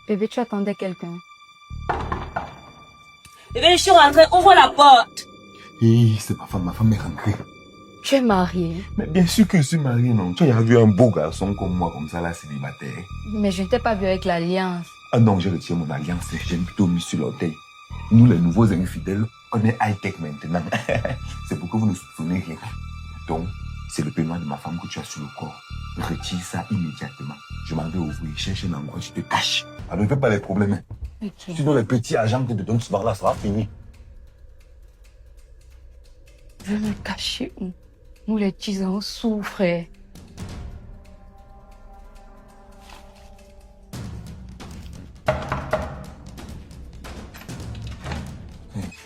Bébé, tu attendais quelqu'un. Bébé, je suis rentrée, ouvre la porte. C'est ma femme est rentrée. Tu es marié. Mais bien sûr que je suis marié, non. Tu as vu un beau garçon comme moi, comme ça, là, célibataire. Mais je ne t'ai pas vu avec l'alliance. Ah non, j'ai retiré mon alliance. J'ai plutôt mis sur l'orteil. Nous, les nouveaux infidèles, on est high-tech maintenant. C'est pourquoi vous ne soupçonnez rien. Donc, c'est le paiement de ma femme que tu as sur le corps. Retire ça immédiatement. Je m'en vais ouvrir, cherche un endroit, tu te caches. Alors, ne fais pas les problèmes. Ok. Sinon, les petits agents que te donnent ce bar-là, ça va finir. Je vais me cacher où? Nous, les tisans, on souffre.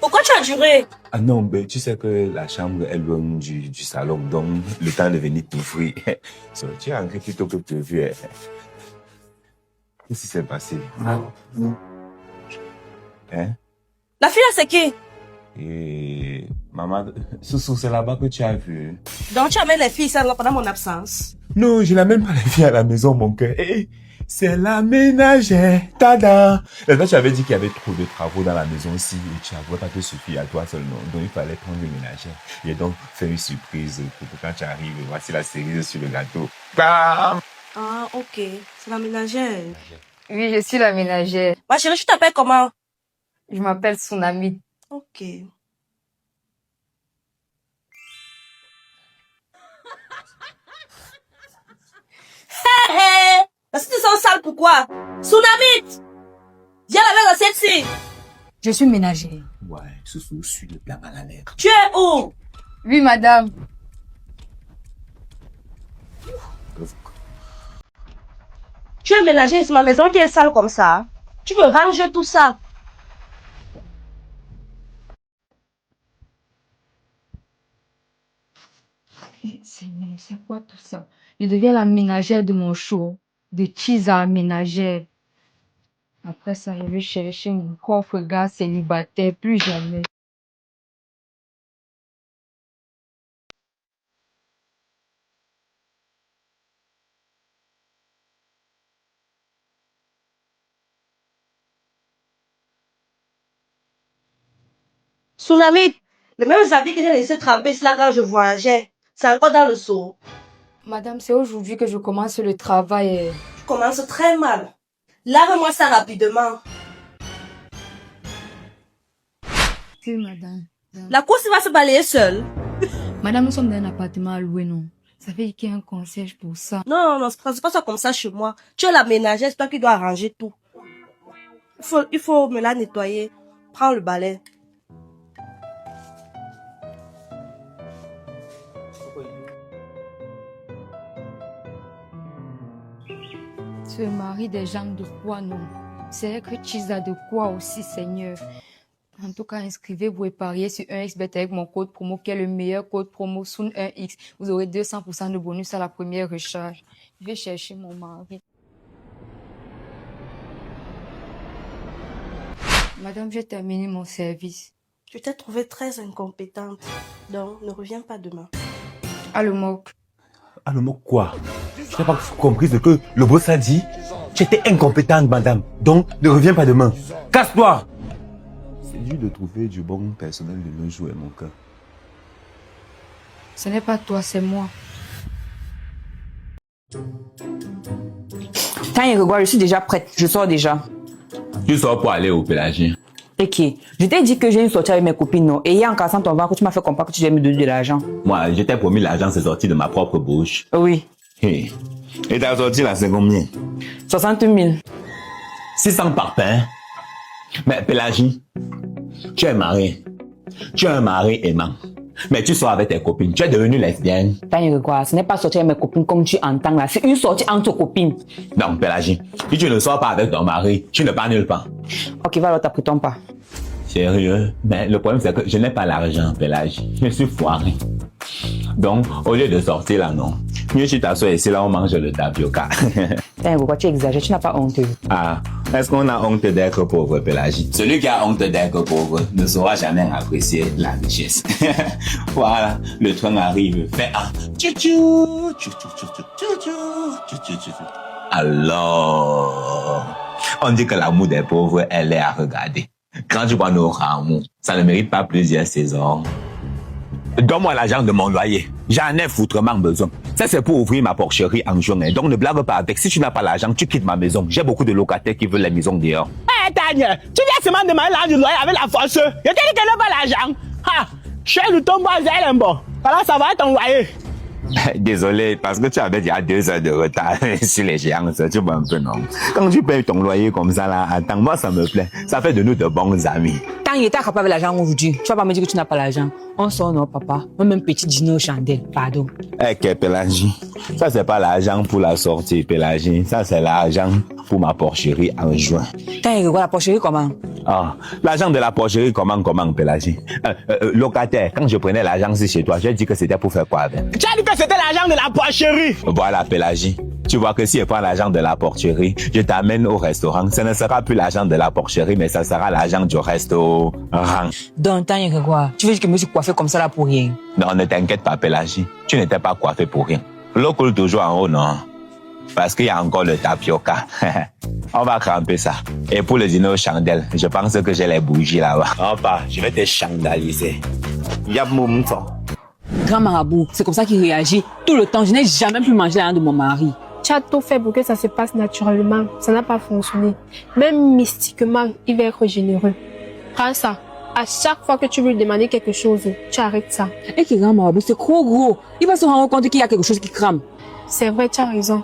Pourquoi tu as duré? Ah non, ben, tu sais que la chambre est loin du salon, donc le temps de venir t'ouvrir. Tu es rentré plus tôt que prévu. Qu'est-ce qui s'est passé? Hein? La fille là, c'est qui? Et maman, Soussou, c'est là-bas que tu as vu. Donc tu amènes les filles ça pendant mon absence. Non, je n'amène pas les filles à la maison, mon cœur. C'est la ménagère. Tada! Et là, tu avais dit qu'il y avait trop de travaux dans la maison aussi et tu n'avais pas te suffire à toi seulement. Donc, il fallait prendre le ménagère. Et donc, faire une surprise pour que quand tu arrives, voici la cerise sur le gâteau. Bam! Ah, ok. C'est la ménagère. Oui, je suis la ménagère. Ma chérie, tu t'appelles comment? Je m'appelle Tsunami. Ok. Hé, hé! Parce que tu sens sale, pourquoi? Tsunami! Viens avec la sexy! Je suis ménagère. Ouais, Soussou, suis le plan à la lettre. Tu es où? Oui, madame. Tu es ménagère, c'est ma maison qui est sale comme ça. Tu veux ranger tout ça. C'est quoi tout ça? Je deviens la ménagère de mon show. De Chiza ménagère. Après ça, je vais chercher un coffre gars célibataire. Plus jamais. Tsunami, les mêmes habits que j'ai laissé tremper là quand je voyageais, c'est encore dans le seau. Madame, c'est aujourd'hui que je commence le travail. Tu commences très mal. Lave-moi ça rapidement. Oui, madame. La course va se balayer seule. Madame, nous sommes dans un appartement à louer, non? Ça fait qu'il y a un concierge pour ça. Non, non, c'est pas ça comme ça chez moi. Tu es la ménagère, c'est toi qui dois arranger tout. Il faut me la nettoyer. Prends le balai. Tu es mari des gens de quoi, non? C'est que tu as de quoi aussi, Seigneur. En tout cas, inscrivez-vous et pariez sur 1xBet avec mon code promo qui est le meilleur code promo SUN1X. Vous aurez 200% de bonus à la première recharge. Je vais chercher mon mari. Madame, j'ai terminé mon service. Je t'ai trouvée très incompétente. Donc, ne reviens pas demain. Ah, le moque. Ah, le mot quoi? Tu n'as pas compris ce que le boss a dit? Tu étais incompétente, madame. Donc, ne reviens pas demain. Casse-toi! C'est dur de trouver du bon personnel de nos jours, mon cœur. Ce n'est pas toi, c'est moi. Tanya Grégoire, je suis déjà prête. Je sors déjà. Tu sors pour aller au Pélagien. Ok. Je t'ai dit que j'ai une sortie avec mes copines, non? Et hier, en cassant ton ventre, tu m'as fait comprendre que tu devais me donner de l'argent. Moi, je t'ai promis l'argent, c'est sorti de ma propre bouche. Oui. Hey. Et ta sortie là, c'est combien? 60 000. 600 par pain. Mais Pélagie, tu es marié. Tu es un mari aimant. Mais tu sors avec tes copines. Tu es devenue lesbienne. Tanya Grégoire, ce n'est pas sortir avec mes copines comme tu entends là. C'est une sortie entre copines. Donc, Pélagie, si tu ne sors pas avec ton mari, tu ne pars nulle part. Ok, va alors, t'apprêtons pas. Sérieux? Mais le problème, c'est que je n'ai pas l'argent, Pélagie. Je suis foiré. Donc, au lieu de sortir là, non. Mieux tu t'assois ici, là, on mange le tapioca. Tanya Grégoire, tu exagères, tu n'as pas honte. Ah, est-ce qu'on a honte d'être pauvre, Pélagie? Celui qui a honte d'être pauvre ne saura jamais apprécier la richesse. Voilà, le train arrive, fait un tchou-tchou, tchou-tchou, tchou-tchou, tchou-tchou, tchou-tchou, tchou-tchou. Alors, on dit que l'amour des pauvres, elle est à regarder. Quand tu vois notre amour, ça ne mérite pas plusieurs saisons. Donne-moi l'argent de mon loyer. J'en ai foutrement besoin. Ça, c'est pour ouvrir ma porcherie en juin. Donc, ne blague pas avec. Si tu n'as pas l'argent, tu quittes ma maison. J'ai beaucoup de locataires qui veulent la maison dehors. Hé, Tania, tu viens seulement demander l'argent du loyer avec la force. Je t'ai dit qu'elle n'a pas l'argent. Ha! Je suis de ton bois, elle bon. Voilà, ça va être ton loyer. Désolé, parce que tu avais déjà 2 heures de retard sur les géances. Tu vois un peu, non? Quand tu payes ton loyer comme ça, là, attends, moi, ça me plaît. Ça fait de nous de bons amis. Tant il était capable avec l'argent aujourd'hui, tu vas pas me dire que tu n'as pas l'argent. On sort, non, papa. Même petit dîner aux chandelles, pardon. Ok, Pélagie. Ça, c'est pas l'argent pour la sortie, Pélagie. Ça, c'est l'argent pour ma porcherie en juin. Tant il regarde la porcherie comment? Ah, l'argent de la porcherie, comment, Pélagie? Locataire, quand je prenais l'argent chez toi, j'ai dit que c'était pour faire quoi avec? Tu as dit que c'était l'argent de la porcherie. Voilà, Pélagie. Tu vois que si je prends l'argent de la porcherie, je t'amène au restaurant. Ce ne sera plus l'argent de la porcherie, mais ça sera l'argent du restaurant. Donc, tant il regarde, tu veux dire que je me suis coiffé comme ça là pour rien? Non, ne t'inquiète pas, Pélagie. Tu n'étais pas coiffé pour rien. L'eau coule toujours en haut, non? Parce qu'il y a encore le tapioca. On va cramper ça. Et pour le dîner aux chandelles, je pense que j'ai les bougies là-bas. Enfin, je vais te chandeliser. Y'a mon temps. Grand marabout, c'est comme ça qu'il réagit. Tout le temps, je n'ai jamais pu manger la viande de mon mari. Tu as tout fait pour que ça se passe naturellement. Ça n'a pas fonctionné. Même mystiquement, il va être généreux. Prends ça. À chaque fois que tu veux lui demander quelque chose, tu arrêtes ça. Et qui grand marabout, c'est trop gros. Il va se rendre compte qu'il y a quelque chose qui crame. C'est vrai, tu as raison.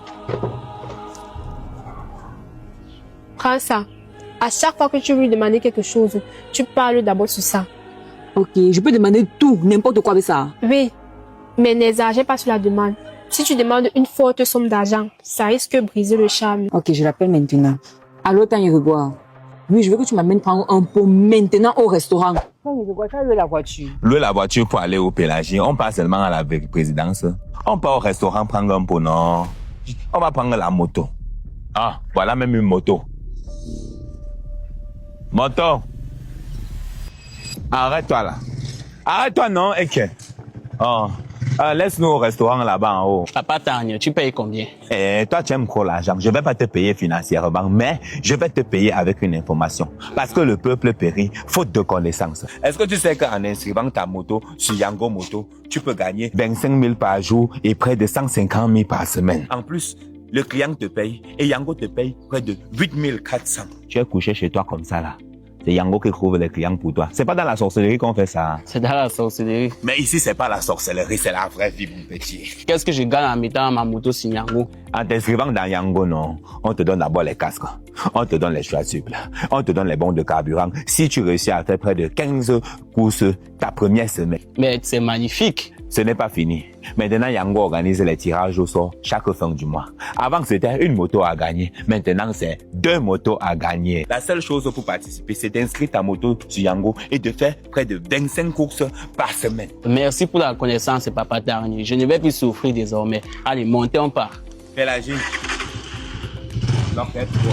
Prends ça. À chaque fois que tu veux lui demander quelque chose, tu parles d'abord sur ça. Ok, je peux demander tout, n'importe quoi avec ça. Oui, mais n'exagère pas sur la demande. Si tu demandes une forte somme d'argent, ça risque de briser le charme. Ok, je l'appelle maintenant. Allô, Tanya Grégoire. Oui, je veux que tu m'amènes prendre un pot maintenant au restaurant. Tanya Grégoire, tu as loué la voiture. Louer la voiture pour aller au Pélagie, on passe seulement à la présidence. On part au restaurant prendre un pot, non. On va prendre la moto. Ah, voilà même une moto. Moto. Arrête-toi là. Arrête-toi, non, ok. Oh. Laisse-nous au restaurant là-bas en haut. Papa Tania, tu payes combien? Toi, tu aimes trop l'argent. Je vais pas te payer financièrement, mais je vais te payer avec une information. Parce que le peuple périt, faute de connaissances. Est-ce que tu sais qu'en inscrivant ta moto sur Yango Moto, tu peux gagner 25 000 par jour et près de 150 000 par semaine? En plus, le client te paye et Yango te paye près de 8 400. Tu es couché chez toi comme ça là. C'est Yango qui trouve les clients pour toi. C'est pas dans la sorcellerie qu'on fait ça. C'est dans la sorcellerie. Mais ici, c'est pas la sorcellerie, c'est la vraie vie, mon petit. Qu'est-ce que je gagne en mettant ma moto sur Yango? En t'inscrivant dans Yango, non, on te donne d'abord les casques, on te donne les chasubles, on te donne les bons de carburant. Si tu réussis à faire près de 15 courses ta première semaine. Mais c'est magnifique. Ce n'est pas fini. Maintenant, Yango organise les tirages au sort chaque fin du mois. Avant, c'était une moto à gagner. Maintenant, c'est 2 motos à gagner. La seule chose pour participer, c'est d'inscrire ta moto sur Yango et de faire près de 25 courses par semaine. Merci pour la connaissance, Papa Tania. Je ne vais plus souffrir désormais. Allez, montez, on part. Pélagie. L'enquête-toi.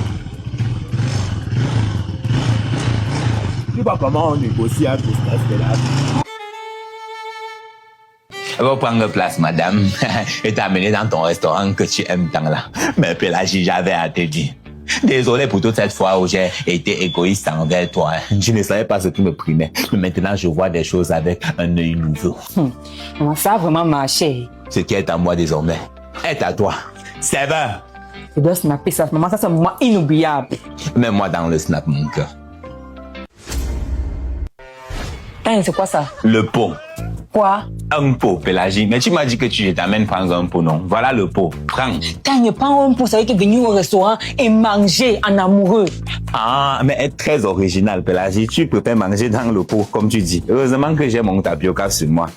Tu vois comment on négocie un business de la vie. Va prendre place, madame, et t'amener dans ton restaurant que tu aimes tant là. Mais Pélagie, j'avais à te dire. Désolé pour toute cette fois où j'ai été égoïste envers toi. Je ne savais pas ce qui me primait. Mais maintenant, je vois des choses avec un œil nouveau. Ça a vraiment marché. Ce qui est à moi désormais est à toi. Sever. Je dois snapper ça. Maman, ça c'est un moment inoubliable. Mets-moi dans le snap, mon cœur. Tanya, c'est quoi ça? Le pot. Quoi? Un pot, Pélagie. Mais tu m'as dit que tu t'amènes prendre un pot, non? Voilà le pot. Prends. Tanya, prends un pot, ça veut dire venir au restaurant et manger en amoureux. Ah, mais être très original, Pélagie. Tu préfères manger dans le pot, comme tu dis. Heureusement que j'ai mon tapioca sur moi.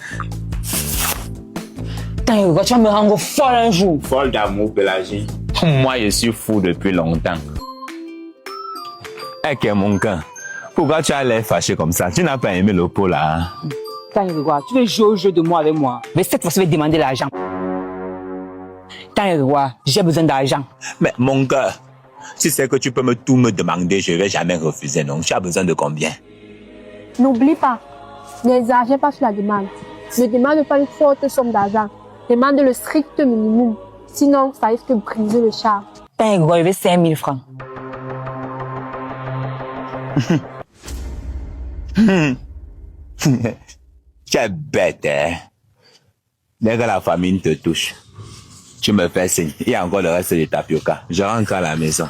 Tanya, tu vas me rendre folle un jour. Folle d'amour, Pélagie. Moi, je suis fou depuis longtemps. Ok, mon cœur. Pourquoi tu as l'air fâché comme ça? Tu n'as pas aimé le pot, là? Tanya, regarde, tu veux jouer au jeu de moi avec moi. Mais cette fois, je vais demander l'argent. Tanya, regarde, j'ai besoin d'argent. Mais mon cœur, tu sais que tu peux tout me demander, je ne vais jamais refuser, non? Tu as besoin de combien? N'oublie pas, n'exagère pas sur la demande. Ne demande pas une forte somme d'argent. Demande le strict minimum. Sinon, ça risque de briser le charme. Tant il y avait 5 000 francs. Tu es bête, hein? Dès que la famine te touche, tu me fais signe. Il y a encore le reste de tapioca. Je rentre à la maison.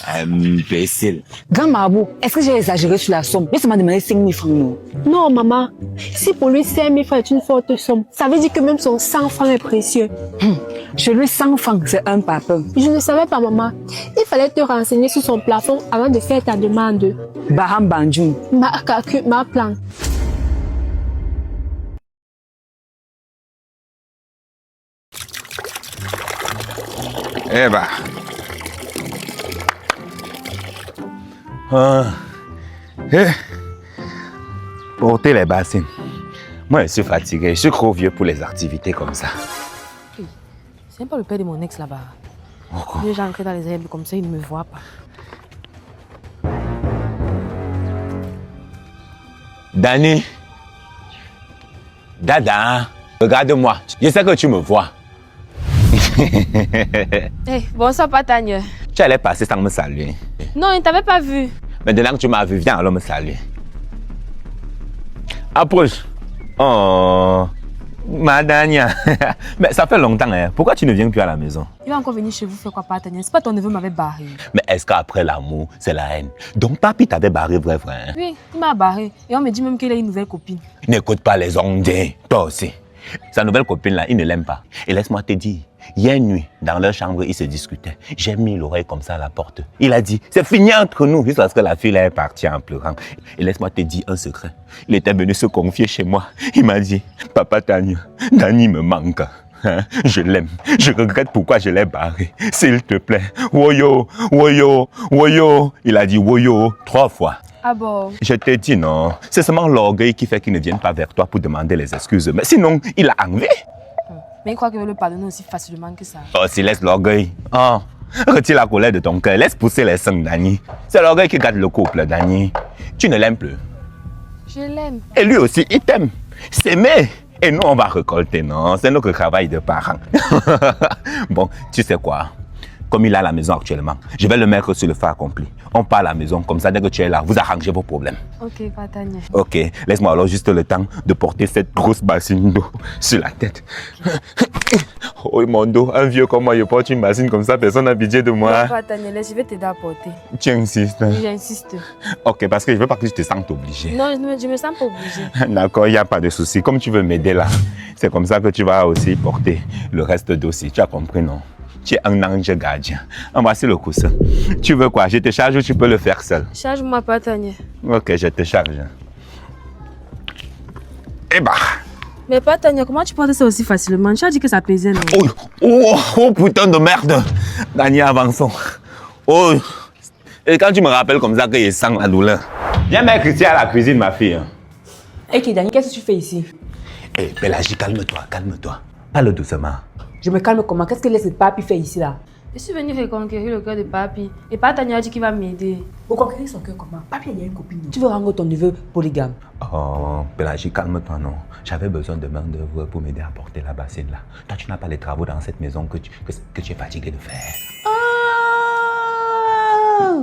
Imbécile. Grand marabout, est-ce que j'ai exagéré sur la somme? Mais ça m'a demandé 5 000 francs, non? Non, maman. Si pour lui 5 000 francs est une forte somme, ça veut dire que même son 100 francs est précieux. Chez lui, 100 francs, c'est un papin. Je ne savais pas, maman. Il fallait te renseigner sur son plafond avant de faire ta demande. Baham Banjoun. Ma calcul, ma plan. Eh ben. Porter les bassines. Moi, je suis fatigué. Je suis trop vieux pour les activités comme ça. C'est même pas le père de mon ex là-bas. Pourquoi? Il est déjà entré dans les herbes comme ça, il ne me voit pas. Dani. Dada. Regarde-moi. Je sais que tu me vois. Hey, bonsoir Patagne. Tu allais passer sans me saluer. Non, il ne t'avait pas vu. Maintenant que tu m'as vu, viens alors me saluer. Approche. Oh, Madania. Mais ça fait longtemps, hein. Pourquoi tu ne viens plus à la maison? Il va encore venir chez vous faire quoi Patagne? C'est pas ton neveu m'avait barré. Mais est-ce qu'après l'amour, c'est la haine? Donc papi t'avait barré, vrai, frère? Oui, il m'a barré. Et on me dit même qu'il a une nouvelle copine. N'écoute pas les ondins, toi aussi. Sa nouvelle copine là, il ne l'aime pas. Et laisse-moi te dire, hier nuit, dans leur chambre, ils se discutaient. J'ai mis l'oreille comme ça à la porte. Il a dit, c'est fini entre nous, jusqu'à ce que la fille là est partie en pleurant. Et laisse-moi te dire un secret. Il était venu se confier chez moi. Il m'a dit, papa Tania, Dani me manque. Hein? Je l'aime. Je regrette pourquoi je l'ai barré. S'il te plaît. Woyo, woyo, woyo. Il a dit woyo 3 fois. Ah bon? Je te dis non. C'est seulement l'orgueil qui fait qu'il ne vienne pas vers toi pour demander les excuses. Mais sinon, il a enlevé. Mais il croit qu'il veut le pardonner aussi facilement que ça. Oh, si laisse l'orgueil. Oh, retire la colère de ton cœur. Laisse pousser les sangs, Dani. C'est l'orgueil qui gâte le couple, Dani. Tu ne l'aimes plus. Je l'aime. Et lui aussi, il t'aime. S'aimer. Et nous, on va récolter, non? C'est notre travail de parents. Bon, tu sais quoi? Comme il est à la maison actuellement, je vais le mettre sur le fait accompli. On part à la maison, comme ça, dès que tu es là, vous arrangez vos problèmes. Ok, Patagne. Ok, laisse-moi alors juste le temps de porter cette grosse bassine d'eau sur la tête. Oh mon dos, un vieux comme moi, je porte une bassine comme ça, personne n'a pitié de moi. Non, Patagne, laisse, je vais t'aider à porter. Tu insistes? Oui, j'insiste. Ok, parce que je veux pas que tu te sentes obligé. Non, je me sens pas obligée. D'accord, il n'y a pas de souci. Comme tu veux m'aider là, c'est comme ça que tu vas aussi porter le reste d'eau-ci. Tu as compris, non? Tu es un ange gardien. Voici le coussin. Tu veux quoi? Je te charge ou tu peux le faire seul? Charge-moi, Patagne. Ok, je te charge. Eh bah! Mais Patagne, comment tu portes ça aussi facilement? Tu as dit que ça pesait, non? Oh, putain de merde! Dani, avançons. Oh! Et quand tu me rappelles comme ça que je sens la douleur. Viens mettre ici à la cuisine, ma fille. Et qui, Dani, qu'est-ce que tu fais ici? Eh, Pélagie, calme-toi, calme-toi. Parle doucement. Je me calme comment? Qu'est-ce que laisse le papi faire ici là? Je suis venue reconquérir le cœur de papi. Et Patagne a dit qu'il va m'aider. Pour conquérir son cœur comment? Papi, il y a une copine. Tu veux rendre ton neveu polygame? Oh, Pélagie, calme-toi, non. J'avais besoin de main d'œuvre pour m'aider à porter la bassine là. Toi, tu n'as pas les travaux dans cette maison que tu es fatigué de faire.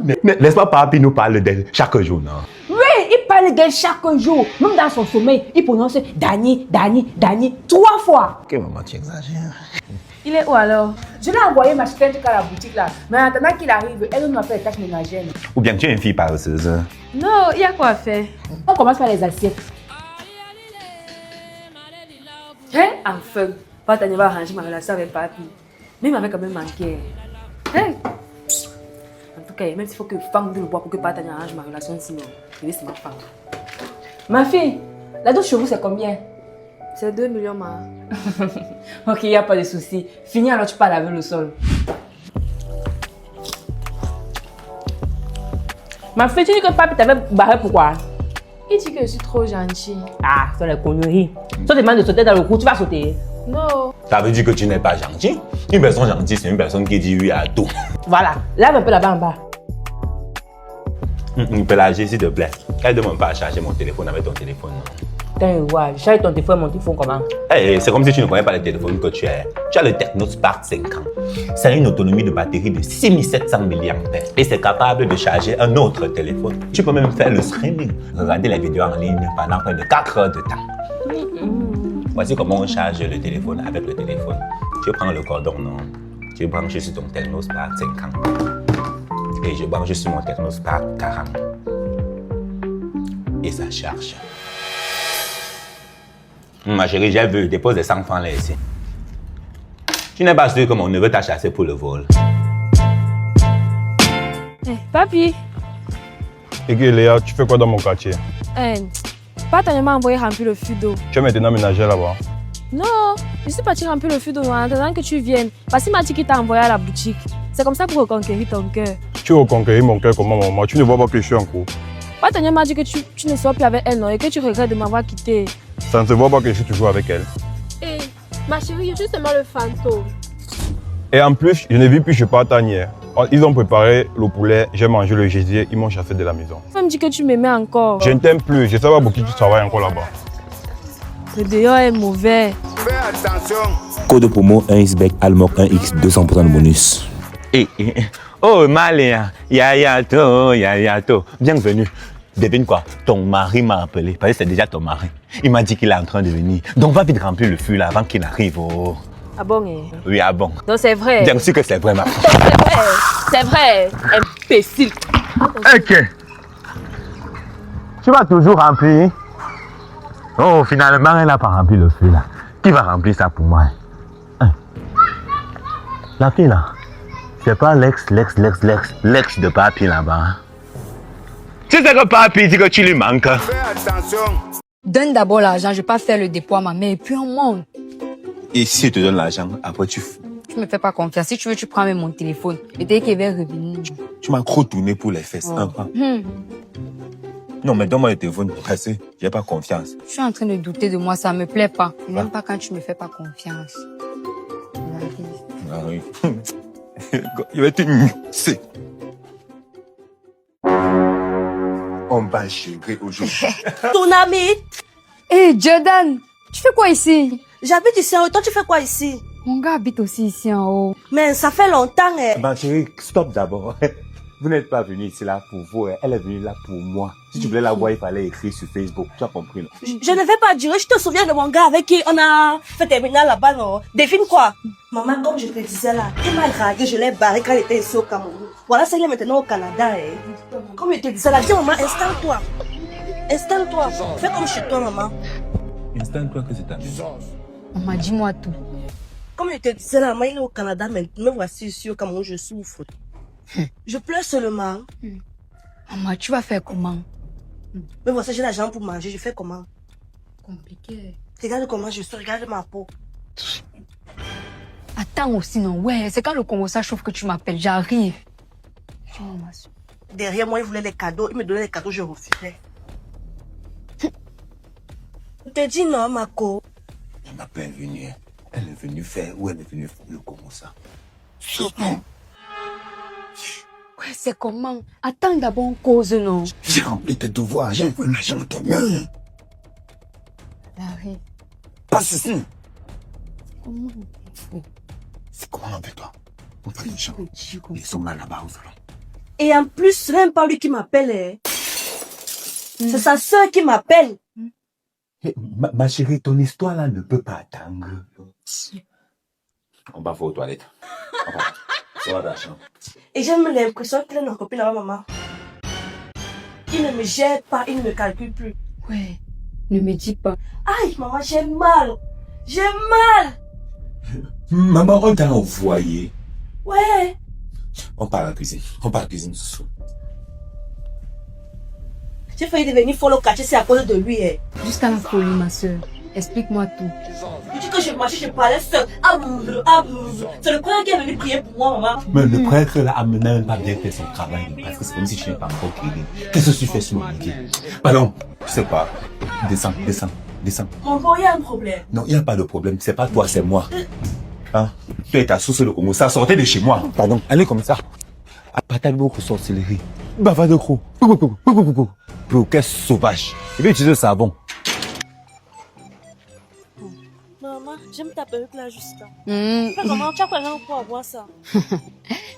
Mais laisse-moi papi nous parler d'elle chaque jour, non? Oui, il parle d'elle chaque jour. Même dans son sommeil, il prononce Dani, Dani, Dani 3 fois. Ok, maman, tu exagères. Il est où alors? Je l'ai envoyé ma chien à la boutique là. Mais en attendant qu'il arrive, elle nous a fait les tâches ménagères. Ou bien tu es une fille paresseuse. Non, il y a quoi à faire? On commence par les assiettes. Hein? Enfin, Patagne va arranger ma relation avec papi. Mais il m'avait quand même manqué. Hein? En tout cas, même s'il faut que femme de le bois pour que Patagne arrange ma relation, sinon, je vais c'est ma femme. Ma fille, la douche chez vous c'est combien? C'est 2 millions, ma. Ok, il n'y a pas de souci. Fini alors tu peux laver le sol. Ma fille, tu dis que papi t'avait barré pourquoi? Il dit que je suis trop gentille. Ah, c'est les conneries. Si on te demande de sauter dans le trou, tu vas sauter. Non. Ça veut dire que tu n'es pas gentil. Une personne gentille, c'est une personne qui dit oui à tout. Voilà, lave un peu là-bas en bas. Pélagie, s'il te plaît. Elle ne demande pas à charger mon téléphone avec ton téléphone. Non. Attends, ouais, charge ton téléphone, mon téléphone comment? Hey, c'est comme si tu ne connais pas le téléphone que tu as. Tu as le TechnoSpark 50. Ça a une autonomie de batterie de 6700 mAh et c'est capable de charger un autre téléphone. Tu peux même faire le streaming, regarder les vidéos en ligne pendant près de 4 heures de temps. Voici comment on charge le téléphone avec le téléphone. Tu prends le cordon, non? Tu branches sur ton TechnoSpark 50 et je branche sur mon TechnoSpark 40 et ça charge. Ma chérie, j'ai vu, dépose des 100 francs là ici. Tu n'es pas sûr que mon neveu t'a chassé pour le vol. Papi, Et que Léa, tu fais quoi dans mon quartier? Pata m'a envoyé remplir le fût d'eau. Tu es maintenant ménagère là-bas. Non, je suis partie remplir le fût d'eau en attendant que tu viennes. Parce qu'il m'a dit qu'il t'a envoyé à la boutique. C'est comme ça pour reconquérir ton cœur. Tu veux reconquérir mon cœur comment, maman? Tu ne vois pas que je suis en cours. Pata m'a dit que tu ne sors plus avec elle, non, et que tu regrettes de m'avoir quitté. Ça ne se voit pas que je suis toujours avec elle. Hé, ma chérie, je suis seulement le fantôme. Et en plus, je ne vis plus chez Patanière. Ils ont préparé le poulet, j'ai mangé le gésier, ils m'ont chassé de la maison. Tu me dis que tu m'aimais encore. Je ne t'aime plus, je sais pas pour qui tu travailles encore là-bas. Le dehors est mauvais. Fais attention. Code promo 1xBEC Almoc 1x 200% de bonus. Oh Maléa, Yayato, bienvenue. Devine quoi, ton mari m'a appelé, parce que c'est déjà ton mari. Il m'a dit qu'il est en train de venir. Donc va vite remplir le fût là avant qu'il n'arrive. Oh. Ah bon, Oui, ah bon. Donc c'est vrai. Bien sûr que c'est vrai, ma fille. C'est vrai. Imbécile. Ok. Tu vas toujours remplir. Oh, finalement, elle n'a pas rempli le feu là. Qui va remplir ça pour moi? La fille là, c'est pas l'ex de papi là-bas. Tu sais que papi dit que tu lui manques. Fais attention. Donne d'abord l'argent, je vais pas faire le dépôt à ma mère et puis on monte. Et si je te donne l'argent, après tu Tu me fais pas confiance. Si tu veux, tu prends même mon téléphone. Et dès qu'il va revenir. tu m'as trop tourné pour les fesses. Hein? Non, mais donne-moi le téléphone parce que j'ai pas confiance. Je suis en train de douter de moi, ça me plaît pas. Je n'aime pas quand tu me fais pas confiance. Ah oui. Il va te... C'est... On va gérer aujourd'hui. Ton ami, Hé, Jordan, tu fais quoi ici? j'habite ici en haut. Toi, tu fais quoi ici? Mon gars habite aussi ici en haut. Mais ça fait longtemps, hein. Ma chérie, stop d'abord. Vous n'êtes pas venu ici là pour vous, elle est venue là pour moi. Si tu voulais la voir, il fallait écrire sur Facebook. Tu as compris, non? Je ne vais pas durer. Je te souviens de mon gars avec qui on a fait terminal là-bas, non? Devine quoi? Maman, comme je te disais là, il m'a dragué, je l'ai barré quand il était ici au Cameroun. Voilà, c'est qu'il est maintenant au Canada, hein. Comme je te disais là, dis maman, installe-toi. Installe-toi. Fais comme chez toi, maman. Installe-toi que c'est ta maison. Maman, dis-moi tout. Comme je te disais là, maman, il est au Canada, mais me voici ici au Cameroun, je souffre. Je pleure seulement. Maman, tu vas faire comment? Mais voici, j'ai l'argent pour manger, je fais comment? Compliqué. Regarde comment je suis, regarde ma peau. Attends aussi, non? Ouais, c'est quand le Congo ça chauffe que tu m'appelles. J'arrive. Derrière moi, il voulait les cadeaux. Il me donnait les cadeaux, je refusais. Je te dis non, Mako. Elle m'a pas venue. Elle est venue faire ou elle est venue faire le comment ça? Ouais, c'est comment? Attends d'abord, on cause, non? J'ai rempli tes devoirs, j'ai envoyé l'argent à ton mieux. J'arrive. Passe ici. Comment? C'est comment avec toi? On va les gens. Ils sont là-bas au salon. Et en plus, ce n'est même pas lui qui m'appelle. Hein. C'est sa soeur qui m'appelle. Ma chérie, ton histoire là ne peut pas attendre. On va faire aux toilettes. On va. Sois d'achat. Et j'ai même l'impression qu'il est notre copine là-bas, maman. Il ne me gère pas, il ne me calcule plus. Ouais, ne me dis pas. Aïe, maman, j'ai mal. J'ai mal. Maman, on t'a envoyé. Ouais. On part à la cuisine. On part à la cuisine ce soir. J'ai failli devenir folle au quartier, c'est à cause de lui. Hein. Jusqu'à la folie, ma soeur. Explique-moi tout. Je dis que je marchais, je parlais seul. C'est le prêtre qui est venu prier pour moi, maman. Mais le prêtre là a même pas bien fait son travail. Parce que c'est comme si tu n'es pas encore guéri. Qu'est-ce que tu fais sur mon pied? Pardon, je sais pas. Descends. Mon bon, il y a un problème. Non, il n'y a pas de problème. C'est pas toi, c'est moi. Hein? Tu es ta source de Congo. Ça sortait de chez moi. Pardon. Allez comme ça. À partir de beaucoup de sorcellerie. Bava de gros. Pour quel sauvage. Il veut utiliser le savon. J'aime ta perruque là, juste là. Hmm, Comment tu as pris l'argent pour avoir ça?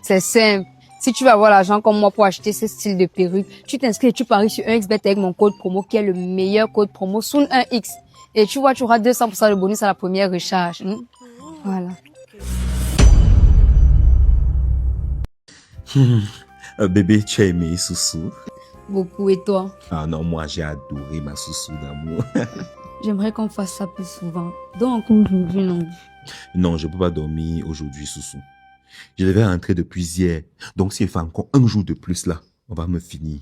c'est simple. Si tu veux avoir l'argent comme moi pour acheter ce style de perruque, tu t'inscris et tu paries sur 1xBet avec mon code promo qui est le meilleur code promo, Soon1x. Et tu vois, tu auras 200% de bonus à la première recharge. Voilà. Bébé, tu as aimé Soussou? Beaucoup. Et toi? Ah non, moi j'ai adoré ma Soussou d'amour. J'aimerais qu'on fasse ça plus souvent. Donc aujourd'hui, non. Non, je peux pas dormir aujourd'hui, Soussou. Je devais rentrer depuis hier. Donc s'il fait encore un jour de plus là, on va me finir.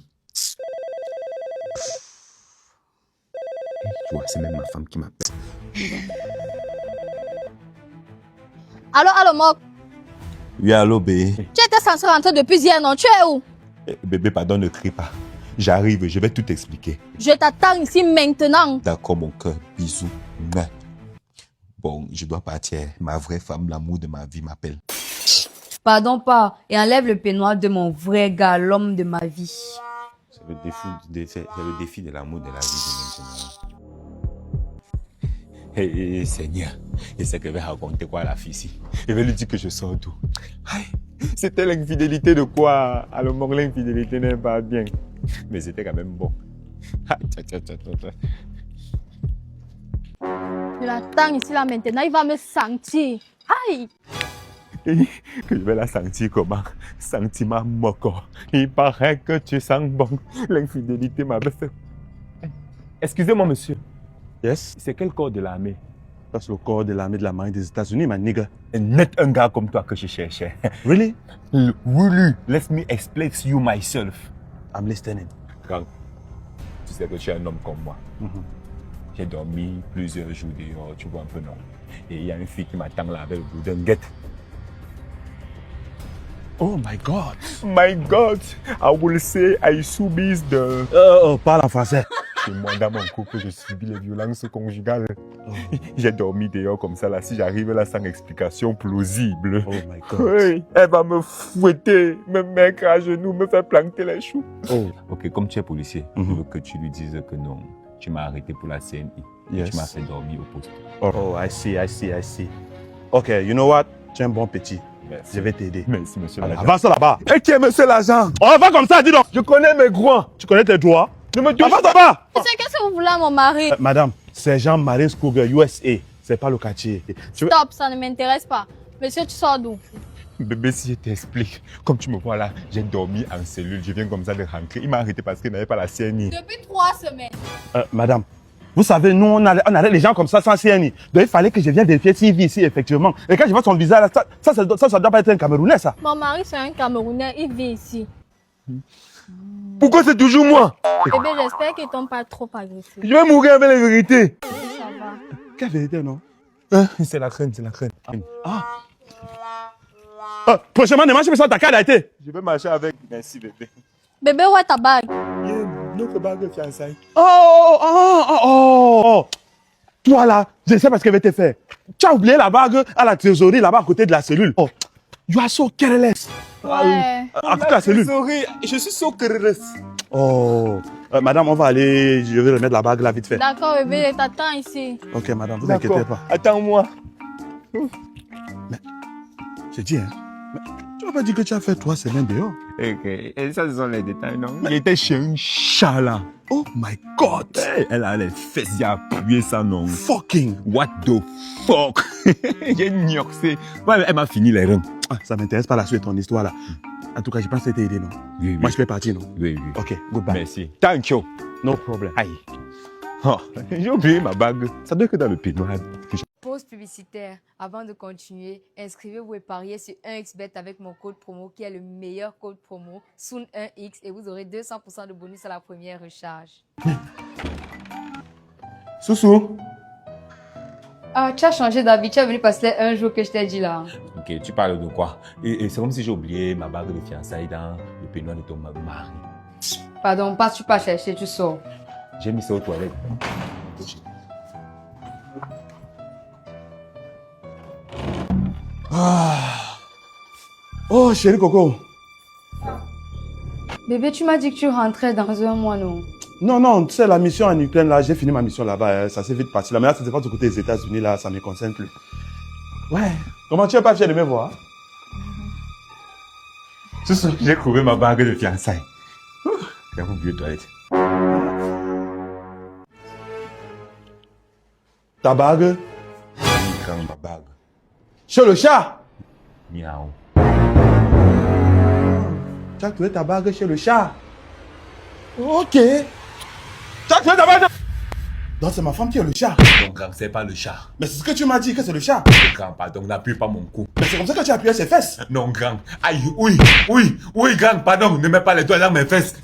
Tu vois, c'est même ma femme qui m'appelle. Allô, Mok. Oui, allô, bébé. Tu étais censé rentrer depuis hier, non? Tu es où? Bébé, pardon, ne crie pas. J'arrive, je vais tout expliquer. Je t'attends ici maintenant. D'accord, mon cœur. Bisous. Mouah. Bon, je dois partir. Ma vraie femme, l'amour de ma vie, m'appelle. Pardon pas. Et enlève le peignoir de mon vrai gars, l'homme de ma vie. C'est le défi de l'amour de la vie de maintenant. Hey, Seigneur, et c'est que je vais raconter quoi à la fille ici. Je vais lui dire que je sors d'où. C'était l'infidélité de quoi? Alors, l'infidélité n'est pas bien. Mais c'était quand même bon. Je l'attends ici là maintenant, il va me sentir. Aïe! Que je vais la sentir comment? Sentiment moco. Il paraît que tu sens bon. L'infidélité m'avait fait. Excusez-moi, monsieur. Yes? C'est quel corps de l'armée? Ça, c'est le corps de l'armée de la marine des États-Unis, ma nigga. Net un gars comme toi que je cherchais. Really? Really? Let me explain to you myself. I'm listening. Gang, tu sais que tu es un homme comme moi. J'ai dormi plusieurs jours dehors, tu vois un peu non. Et il y a une fille qui m'attend là avec le bout d'un guette. Oh my God. My God, I will say I subis the... Parle en français. C'est moi dans mon couple, je subis les violences conjugales. J'ai dormi dehors comme ça là. Si j'arrive là sans explication plausible, Oh my God. oui, elle va me fouetter, me mettre à genoux, me faire planter les choux. Oh. Ok, comme tu es policier, je veux que tu lui dises que non. Tu m'as arrêté pour la CNI. Yes. Tu m'as fait dormir au poste. Oh, I see. Ok, you know what? Tu es un bon petit. Merci. Je vais t'aider. Merci, monsieur Allez, l'agent. avance là-bas. Et qui est monsieur l'agent? On va comme ça, dis donc. Je connais mes droits. Tu connais tes droits? Ne me touche Avance pas. là-bas. Tu sais qu'est-ce que vous voulez à mon mari? Madame, c'est Jean Marine Kruger, USA. C'est pas le quartier. Tu veux... Stop, ça ne m'intéresse pas. Monsieur, tu sors d'où? Bébé, si je t'explique, comme tu me vois là, j'ai dormi en cellule, je viens comme ça de rentrer. Il m'a arrêté parce qu'il n'avait pas la CNI. Depuis 3 semaines. Madame, vous savez, nous, on arrête les gens comme ça sans CNI. Donc, il fallait que je vienne vérifier s'il vit ici, effectivement. Et quand je vois son visage, là, ça doit pas être un Camerounais, ça. Mon mari, c'est un Camerounais, il vit ici. Pourquoi c'est toujours moi? Bébé, j'espère qu'ils t'ont pas trop agressé. Je vais mourir avec la vérité. Ça va. Quelle vérité, non? C'est la crainte, c'est la crainte. Prochainement, ne marche pas sur ta carte d'identité. Je vais marcher avec. Merci, bébé. Bébé, où est ta bague? Notre bague de fiançailles. Oh. Toi, là, je sais pas ce qu'elle va te faire. Tu as oublié la bague à la trésorerie, là-bas, à côté de la cellule. Oh, you are so careless. Ouais. À côté de la cellule. Sorry, je suis so careless. Oh, madame, on va aller, je vais remettre la bague là vite fait. D'accord, bébé, je t'attends ici. Ok, madame, vous inquiétez pas. Attends-moi. J'ai dit, hein. Mais tu m'as pas dit que tu as fait 3 semaines dehors? Ok, et ça, ce sont les détails, non? Il était chez un chat là. Oh my God. Hey, elle a les fesses, il a appuyé ça, non? Fucking. What the fuck? J'ai gnoxé. Ouais, elle m'a fini les reins. Ah, ça m'intéresse pas la suite de ton histoire là. En tout cas, je pense que c'était aidé, non? Oui. Moi, je peux partir, non? Oui. Ok, goodbye. Merci. Thank you. No problem. Aïe. Oh, j'ai oublié ma bague. Ça doit être dans le peignoir. Pause publicitaire. Avant de continuer, inscrivez-vous et pariez sur 1xBet avec mon code promo qui est le meilleur code promo, Soon1x, et vous aurez 200% de bonus à la première recharge. Soussou. Ah, tu as changé d'avis, tu es venu passer un jour que je t'ai dit là. Ok, tu parles de quoi? Et c'est comme si j'ai oublié ma bague de fiançailles dans le peignoir de ton mari. Pardon, tu pas chercher, tu sors. J'ai mis ça aux toilettes. Oh, chérie Coco. Bébé, tu m'as dit que tu rentrais dans un mois, non? Non, non, tu sais, la mission en Ukraine, là, j'ai fini ma mission là-bas. Hein, ça s'est vite passé. Là, mais là, ça se passe du côté des États-Unis, là, ça ne me concerne plus. Ouais. Comment tu es pas fier de me voir? Ce soir, j'ai trouvé ma bague de fiançailles. Il y a mon vieux toilette. Ta bague? Ma bague. Chez le chat? Miaou. Tu as trouvé ta bague chez le chat? Ok. Tu as trouvé ta bague? Donc c'est ma femme qui est le chat. Non, grand, c'est pas le chat. Mais c'est ce que tu m'as dit, que c'est le chat. Grand, pardon, n'appuie pas mon cou. Mais c'est comme ça que tu as appuyé ses fesses. Non, grand. Aïe, oui, grand, pardon, ne mets pas les doigts dans mes fesses.